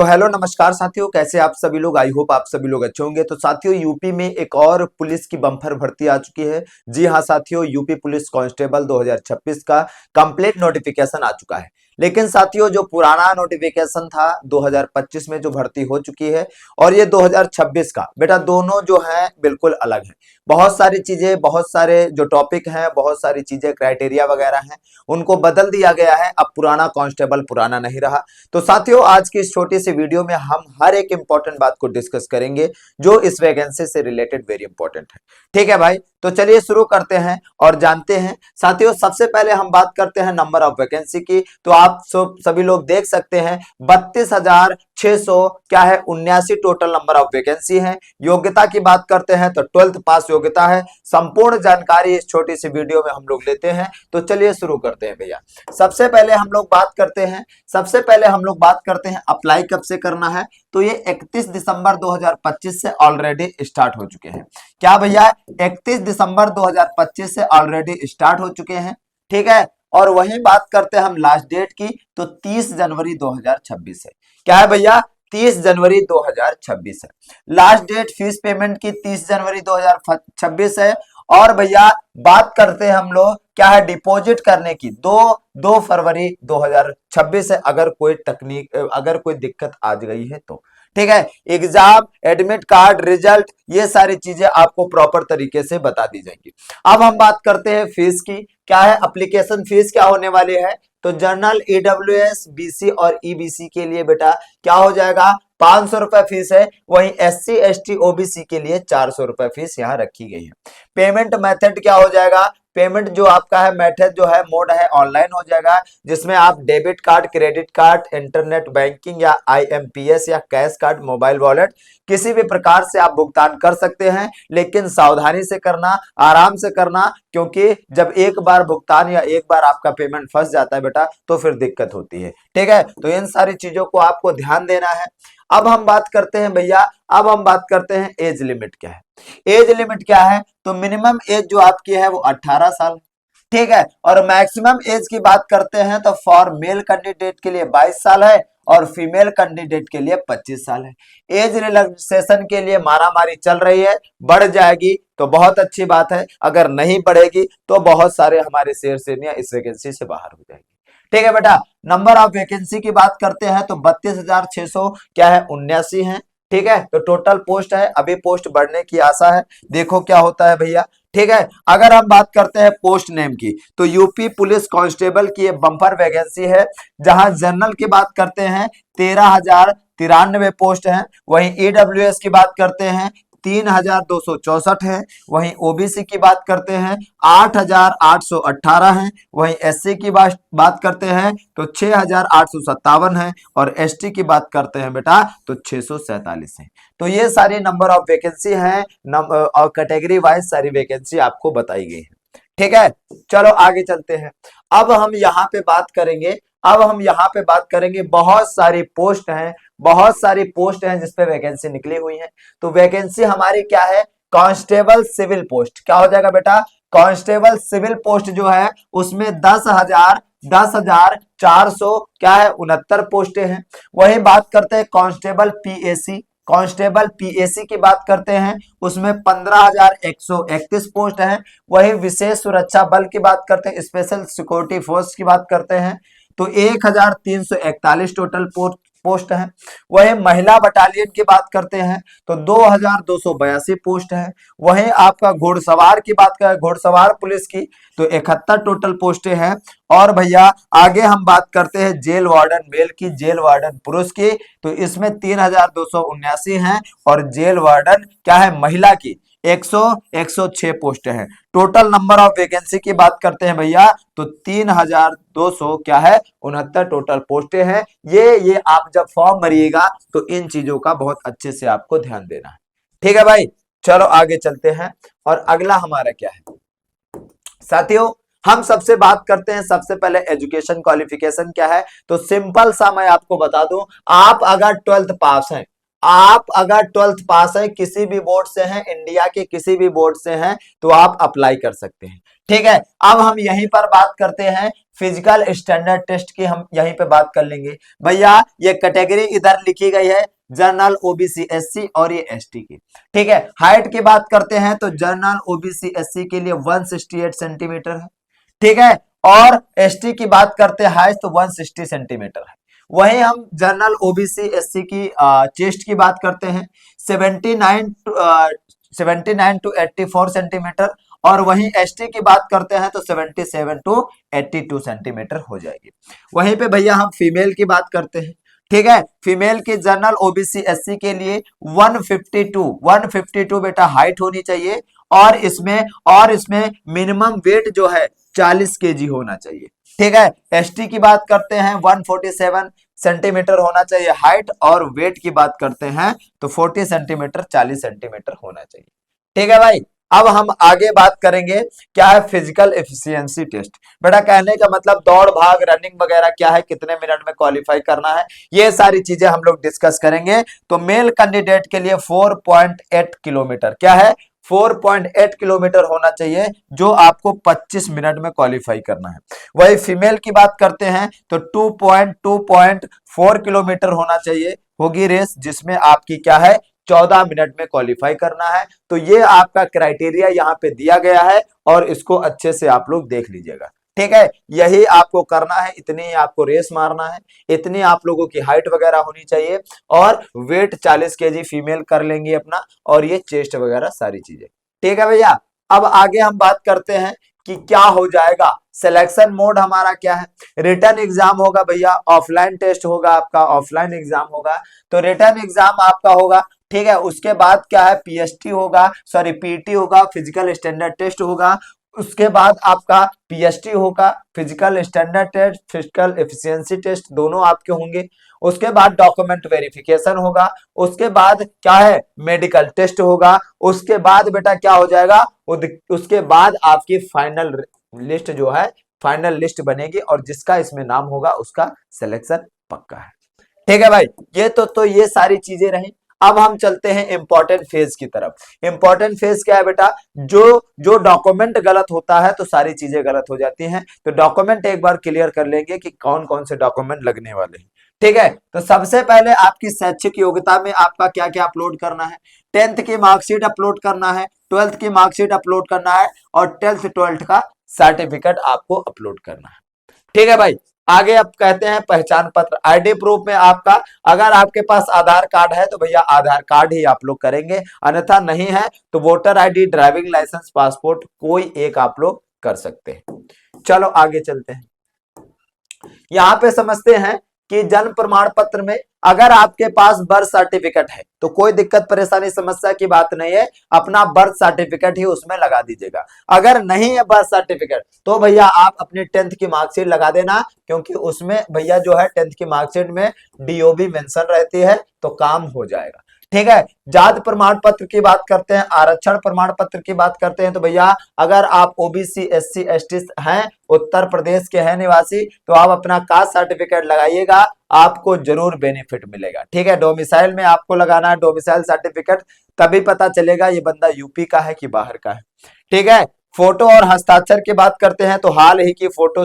तो हेलो नमस्कार साथियों, कैसे आप सभी लोग। आई होप आप सभी लोग अच्छे होंगे। तो साथियों, यूपी में एक और पुलिस की बम्पर भर्ती आ चुकी है। जी हाँ साथियों, यूपी पुलिस कांस्टेबल 2026 का कंप्लीट नोटिफिकेशन आ चुका है। लेकिन साथियों, जो पुराना नोटिफिकेशन था 2025 में जो भर्ती हो चुकी है, और ये 2026 का, बेटा दोनों जो है बिल्कुल अलग है। बहुत सारी चीजें, बहुत सारे जो टॉपिक हैं, बहुत सारी चीजें, क्राइटेरिया वगैरह हैं, उनको बदल दिया गया है। अब पुराना कांस्टेबल पुराना नहीं रहा। तो साथियों, आज की इस छोटी सी वीडियो में हम हर एक इंपॉर्टेंट बात को डिस्कस करेंगे जो इस वैकेंसी से रिलेटेड वेरी इंपॉर्टेंट है। ठीक है भाई, तो चलिए शुरू करते हैं और जानते हैं। साथियों, सबसे पहले हम बात करते हैं नंबर ऑफ वैकेंसी की। तो आप सभी लोग देख सकते हैं 32,600 क्या है 79 टोटल नंबर ऑफ वैकेंसी है। योग्यता की बात करते हैं तो 12th पास योग्यता है। संपूर्ण जानकारी इस छोटी सी वीडियो में हम लोग लेते हैं। तो चलिए शुरू करते हैं भैया। सबसे पहले हम लोग बात करते हैं अप्लाई कब से करना है। तो ये 31 दिसंबर 2025 से ऑलरेडी स्टार्ट हो चुके हैं। क्या भैया, 31 दिसंबर 2025 से ऑलरेडी स्टार्ट हो चुके हैं। ठीक है, और वही बात करते हैं हम लास्ट डेट की, तो 30 जनवरी 2026 है। क्या है भैया, 30 जनवरी 2026 है लास्ट डेट। फीस पेमेंट की 30 जनवरी 2026 है। और भैया बात करते हैं हम लोग क्या है डिपॉजिट करने की, 2 फरवरी 2026 है। अगर कोई दिक्कत आ गई है तो ठीक है। एग्जाम, एडमिट कार्ड, रिजल्ट, ये सारी चीजें आपको प्रॉपर तरीके से बता दी जाएंगी। अब हम बात करते हैं फीस की। क्या है एप्लीकेशन फीस क्या होने वाली है। तो जनरल, ईडब्ल्यूएस, बीसी और ईबीसी के लिए बेटा क्या हो जाएगा, 500 रुपए फीस है। वहीं एससी, एसटी, ओबीसी के लिए 400 रुपए फीस यहाँ रखी गई है। पेमेंट मेथड क्या हो जाएगा, पेमेंट जो आपका है मेथड जो है मोड है ऑनलाइन हो जाएगा, जिसमें आप debit card, credit card, internet banking या आईएमपीएस या कैश कार्ड, मोबाइल वॉलेट, किसी भी प्रकार से आप भुगतान कर सकते हैं। लेकिन सावधानी से करना, आराम से करना, क्योंकि जब एक बार भुगतान या एक बार आपका पेमेंट फंस जाता है बेटा तो फिर दिक्कत होती है। ठीक है, तो इन सारी चीजों को आपको ध्यान देना है। अब हम बात करते हैं भैया, अब हम बात करते हैं एज लिमिट क्या है। एज लिमिट क्या है, तो मिनिमम एज जो आपकी है वो 18 साल। ठीक है, और मैक्सिमम एज की बात करते हैं तो फॉर मेल कैंडिडेट के लिए 22 साल है और फीमेल कैंडिडेट के लिए 25 साल है। एज रिलैक्सेशन के लिए मारामारी चल रही है। बढ़ जाएगी तो बहुत अच्छी बात है, अगर नहीं बढ़ेगी तो बहुत सारे हमारे शेर सेनिया इस वैकेंसी से बाहर हो जाएंगे। ठीक है बेटा, नंबर ऑफ वैकेंसी की बात करते हैं तो 32,600 क्या है 79 है। ठीक है, तो टोटल पोस्ट है, अभी पोस्ट बढ़ने की आशा है, देखो क्या होता है भैया। ठीक है, अगर हम बात करते हैं पोस्ट नेम की, तो यूपी पुलिस कांस्टेबल की ये बम्पर वैकेंसी है। जहां जनरल की बात करते हैं 13,093 पोस्ट हैं। वहीं ईडब्ल्यूएस की बात करते हैं 3,264 है। वहीं ओबीसी की बात करते हैं 8,818 है। वहीं एससी की बात करते हैं तो 6,857 है। और एसटी की बात करते हैं बेटा तो 647 है। तो ये सारी नंबर ऑफ वैकेंसी है और कैटेगरी वाइज सारी वैकेंसी आपको बताई गई है। ठीक है, चलो आगे चलते हैं। अब हम यहाँ पे बात करेंगे बहुत सारी पोस्ट हैं, जिसपे वैकेंसी निकली हुई है। तो वैकेंसी हमारी क्या है, कांस्टेबल सिविल पोस्ट क्या हो जाएगा बेटा, कांस्टेबल सिविल पोस्ट जो है उसमें 10,400 क्या है 69 पोस्टें हैं। वही बात करते हैं कांस्टेबल पीएसी की बात करते हैं, उसमें 15,131 पोस्ट है। वही विशेष सुरक्षा बल की बात करते हैं, स्पेशल सिक्योरिटी फोर्स की बात करते हैं तो 1,341 टोटल पोस्ट है। वही महिला बटालियन की बात करते हैं तो 2,282 पोस्ट है। वहीं आपका घुड़सवार की बात करें, घुड़सवार पुलिस की, तो 71 टोटल पोस्टें हैं। और भैया आगे हम बात करते हैं जेल वार्डन मेल की, जेल वार्डन पुरुष की, तो इसमें 3,279 हैं। और जेल वार्डन क्या है महिला की 106 पोस्ट है। टोटल नंबर ऑफ वैकेंसी की बात करते हैं भैया तो 3,200 क्या है 69 टोटल पोस्टें हैं। ये आप जब फॉर्म भरिएगा तो इन चीजों का बहुत अच्छे से आपको ध्यान देना है। ठीक है भाई, चलो आगे चलते हैं। और अगला हमारा क्या है साथियों, हम सबसे बात करते हैं सबसे पहले एजुकेशन क्वालिफिकेशन क्या है। तो सिंपल सा मैं आपको बता दूं, आप अगर 12th पास हैं, आप अगर 12th पास है, किसी भी बोर्ड से हैं, इंडिया के किसी भी बोर्ड से हैं, तो आप अप्लाई कर सकते हैं। ठीक है, अब हम यहीं पर बात करते हैं फिजिकल स्टैंडर्ड टेस्ट की, हम यहीं पे बात कर लेंगे। भैया ये कैटेगरी इधर लिखी गई है, जनरल, ओबीसी, एससी और ये एसटी की। ठीक है, हाइट की बात करते हैं तो जनरल, ओबीसी, एससी के लिए 168 सेंटीमीटर है। ठीक है, और एसटी की बात करते हैं हाइट तो 160 सेंटीमीटर है। वहीं हम जनरल, ओबीसी, एससी की चेस्ट की बात करते हैं 79 टू 84 सेंटीमीटर, और वहीं एसटी की बात करते हैं तो 77 टू 82 सेंटीमीटर हो जाएगी। वहीं पे भैया हम फीमेल की बात करते हैं। ठीक है, फीमेल की जनरल, ओबीसी, एससी के लिए 152 बेटा हाइट होनी चाहिए, और इसमें मिनिमम वेट जो है 40 केजी होना चाहिए। ठीक है, एसटी की बात करते हैं 147 सेंटीमीटर होना चाहिए हाइट, और वेट की बात करते हैं तो 40 सेंटीमीटर 40 सेंटीमीटर होना चाहिए। ठीक है भाई, अब हम आगे बात करेंगे क्या है फिजिकल एफिशिएंसी टेस्ट। बेटा कहने का मतलब दौड़ भाग रनिंग वगैरह क्या है, कितने मिनट में क्वालिफाई करना है, ये सारी चीजें हम लोग डिस्कस करेंगे। तो मेल कैंडिडेट के लिए 4.8 किलोमीटर क्या है, 4.8 किलोमीटर होना चाहिए, जो आपको 25 मिनट में क्वालिफाई करना है। वही फीमेल की बात करते हैं तो 2.4 किलोमीटर होना चाहिए, होगी रेस, जिसमें आपकी क्या है 14 मिनट में क्वालिफाई करना है। तो ये आपका क्राइटेरिया यहाँ पे दिया गया है, और इसको अच्छे से आप लोग देख लीजिएगा। ठीक है, यही आपको करना है, इतनी ही आपको रेस मारना है, इतनी आप लोगों की हाइट वगैरह होनी चाहिए, और वेट 40 केजी फीमेल कर लेंगे अपना, और ये चेस्ट वगैरह सारी चीजें। ठीक है भैया, अब आगे हम बात करते हैं कि क्या हो जाएगा, सिलेक्शन मोड हमारा क्या है। रिटर्न एग्जाम होगा भैया, ऑफलाइन टेस्ट होगा आपका, ऑफलाइन एग्जाम होगा, तो रिटर्न एग्जाम आपका होगा। ठीक है, उसके बाद क्या है पीएसटी होगा, सॉरी पीटी होगा, फिजिकल स्टैंडर्ड टेस्ट होगा। उसके बाद आपका पीएसटी होगा, physical standard test, physical efficiency test, दोनों आपके होंगे। उसके बाद डॉक्यूमेंट वेरिफिकेशन होगा, उसके बाद क्या है मेडिकल टेस्ट होगा, उसके बाद बेटा क्या हो जाएगा, उसके बाद आपकी फाइनल लिस्ट जो है, फाइनल लिस्ट बनेगी, और जिसका इसमें नाम होगा उसका सिलेक्शन पक्का है। ठीक है भाई, ये ये सारी चीजें रही। अब हम चलते हैं इंपॉर्टेंट फेज की तरफ। इंपॉर्टेंट फेज क्या है बेटा, जो जो डॉक्यूमेंट गलत होता है तो सारी चीजें गलत हो जाती हैं। तो डॉक्यूमेंट एक बार क्लियर कर लेंगे कि कौन कौन से डॉक्यूमेंट लगने वाले हैं। ठीक है, तो सबसे पहले आपकी शैक्षिक योग्यता में आपका क्या क्या अपलोड करना है। 10th की मार्कशीट अपलोड करना है, 12th की मार्कशीट अपलोड करना है, और 12th का सर्टिफिकेट आपको अपलोड करना है। ठीक है भाई, आगे अब कहते हैं पहचान पत्र, आईडी प्रूफ में आपका, अगर आपके पास आधार कार्ड है तो भैया आधार कार्ड ही आप लोग करेंगे, अन्यथा नहीं है तो voter ID, driving licence, passport कोई एक आप लोग कर सकते हैं। चलो आगे चलते हैं, यहाँ पे समझते हैं कि जन्म प्रमाण पत्र में अगर आपके पास बर्थ सर्टिफिकेट है तो कोई दिक्कत परेशानी समस्या की बात नहीं है, अपना बर्थ सर्टिफिकेट ही उसमें लगा दीजिएगा। अगर नहीं है बर्थ सर्टिफिकेट तो भैया आप अपनी 10th की मार्कशीट लगा देना, क्योंकि उसमें भैया जो है 10th की मार्कशीट में डीओबी मेंशन रहती है, तो काम हो जाएगा। ठीक है, जाति प्रमाण पत्र की बात करते हैं, आरक्षण प्रमाण पत्र की बात करते हैं, तो भैया अगर आप ओबीसी, एससी, एसटी हैं, उत्तर प्रदेश के हैं निवासी, तो आप अपना कास्ट सर्टिफिकेट लगाइएगा, आपको जरूर बेनिफिट मिलेगा। ठीक है, डोमिसाइल में आपको लगाना है डोमिसाइल सर्टिफिकेट, तभी पता चलेगा ये बंदा यूपी का है कि बाहर का है। ठीक है, फोटो और हस्ताक्षर की बात करते हैं तो हाल ही की फोटो,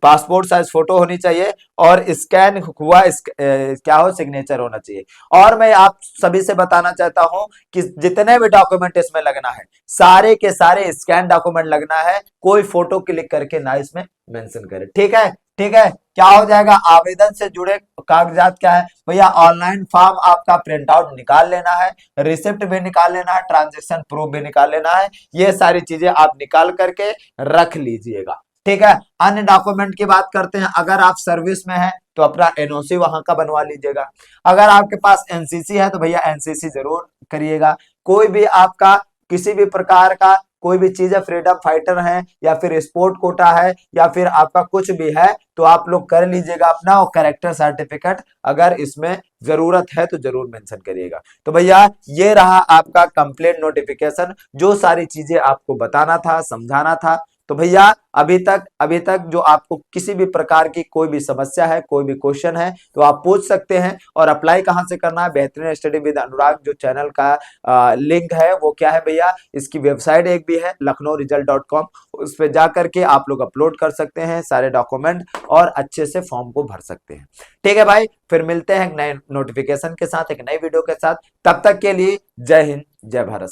पासपोर्ट साइज फोटो होनी चाहिए, और स्कैन हुआ क्या हो सिग्नेचर होना चाहिए। और मैं आप सभी से बताना चाहता हूं कि जितने भी डॉक्यूमेंट इसमें लगना है सारे के सारे स्कैन डॉक्यूमेंट लगना है, कोई फोटो क्लिक करके ना इसमें मेंशन करे। ठीक है, ठीक है, क्या हो जाएगा, आवेदन से जुड़े कागजात क्या है भैया, ऑनलाइन फॉर्म आपका प्रिंट आउट निकाल लेना है, रिसिप्ट भी निकाल लेना है, ट्रांजेक्शन प्रूफ भी निकाल लेना है, ये सारी चीजें आप निकाल करके रख लीजिएगा। ठीक है, अन्य डॉक्यूमेंट की बात करते हैं, अगर आप सर्विस में हैं तो अपना एनओसी वहां का बनवा लीजिएगा, अगर आपके पास एनसीसी है तो भैया एनसीसी जरूर करिएगा, कोई भी आपका किसी भी प्रकार का कोई भी चीज है, फ्रीडम फाइटर है या फिर स्पोर्ट कोटा है या फिर आपका कुछ भी है, तो आप लोग कर लीजिएगा अपना, और कैरेक्टर सर्टिफिकेट अगर इसमें जरूरत है तो जरूर मेंशन करिएगा। तो भैया ये रहा आपका कंप्लेंट नोटिफिकेशन, जो सारी चीजें आपको बताना था, समझाना था। तो भैया अभी तक जो आपको किसी भी प्रकार की कोई भी समस्या है, कोई भी क्वेश्चन है, तो आप पूछ सकते हैं। और अप्लाई कहाँ से करना है, बेहतरीन स्टडी विद अनुराग जो चैनल का लिंक है वो क्या है भैया, इसकी वेबसाइट एक भी है lucknowresult.com, उस पे जा करके आप लोग अपलोड कर सकते हैं सारे डॉक्यूमेंट और अच्छे से फॉर्म को भर सकते हैं। ठीक है भाई, फिर मिलते हैं एक नए नोटिफिकेशन के साथ, एक नई वीडियो के साथ। तब तक के लिए जय हिंद, जय भारत।